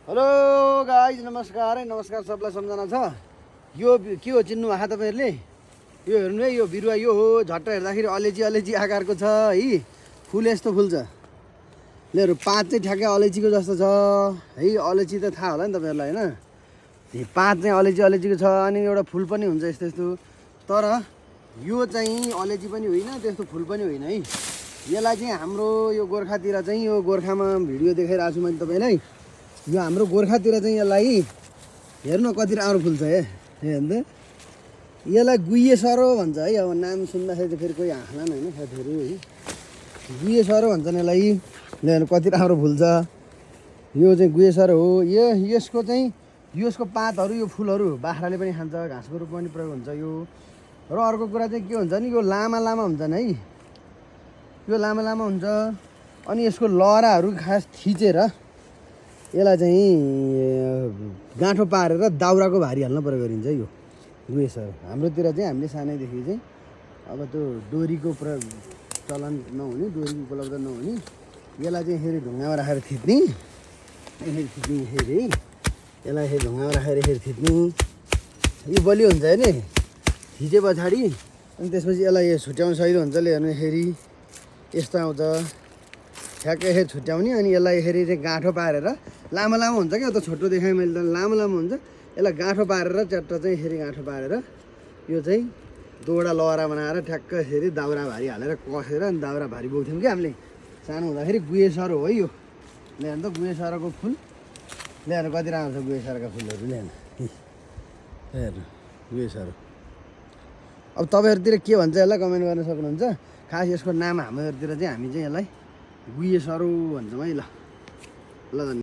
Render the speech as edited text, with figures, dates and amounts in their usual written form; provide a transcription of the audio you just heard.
hello guys नमस्कार है नमस्कार सबलाई सम्झना छ यो के हो चिन्नु भएको तपाईँहरूले यो हेर्नु है यो बिरुवा यो हो झट्ट हेर्दाखेरि अलैँची अलैँची आकारको छ है फुल यस्तो फुल्छ लेहरू पात चाहिँ ठ्याक्कै अलैँचीको जस्तो छ है अलैँची त थाहा होला नि तपाईँहरूलाई होइन त्यो पात चाहिँ अलैँची अलैँचीको छ अनि एउटा फुल पनि हुन्छ यस्तो यस्तो तर यो चाहिँ अलैँची पनि होइन त्यस्तो फुल पनि होइन है यसलाई चाहिँ हाम्रो यो गोर्खातिर चाहिँ यो गोर्खामा भिडियो देखाइरहेको छु मैले तपाईँलाई यो हाम्रो गोर्खातिर चाहिँ यसलाई हेर्नु कति राम्रो फुल्छ हेर्नु यसलाई गुइए सरो भन्छ है अब नाम सुन्दाखेरि चाहिँ फेरि कोही हाँस्लान् होइन साथीहरू है गुइए सरो भन्छन् यसलाई हेर्नु कति राम्रो फुल्छ यो चाहिँ गुइए सरो हो यसको चाहिँ यसको पातहरू यो फुलहरू बाख्राले पनि खान्छ घाँसको रूपमा पनि प्रयोग हुन्छ यो र अर्को कुरा चाहिँ के हुन्छ नि यो लामा लामा हुन्छन् है यो लामा लामा हुन्छ अनि यसको लहराहरू खास थिचेर यसलाई चाहिँ गाँठो पारेर दाउराको भारी हाल्न प्रयोग गरिन्छ यो गुएसर हाम्रोतिर चाहिँ हामीले सानैदेखि चाहिँ अब त्यो डोरीको चलन नहुने डोरी उपलब्ध नहुने यसलाई चाहिँ फेरि ढुङ्गामा राखेर थिच्ने यसरी यसलाई फेरि ढुङ्गामा राखेर यसरी थिच्ने यो बलियो हुन्छ होइन थिचे पछाडि अनि त्यसपछि यसलाई छुट्याउनु सहिलो हुन्छ हेर्दाखेरि यस्तो आउँछ ठ्याक्कै यसरी छुट्याउने अनि यसलाई यसरी चाहिँ गाँठो पारेर लामो लामो हुन्छ क्या त छोटो देखाएँ मैले त लामो लामो हुन्छ यसलाई गाँठो पारेर च्याट्ट चाहिँ यसरी गाँठो पारेर यो चाहिँ दोवटा लहरा बनाएर ठ्याक्क यसरी दाउरा भारी हालेर कसेर अनि दाउरा भारी बोक्थ्यौँ कि हामीले सानो हुँदाखेरि गुएसरो हो यो ल्याएर त गुएसरोको फुल ल्याएर कति राम्रो छ गुएसरोका फुलहरू ल्याएर हेर्नु गुएसरो अब तपाईँहरूतिर के भन्छ यसलाई कमेन्ट गर्न सक्नुहुन्छ खास यसको नाम हाम्रोतिर चाहिँ हामी चाहिँ यसलाई गुइए सरो भन्छौँ है ल ल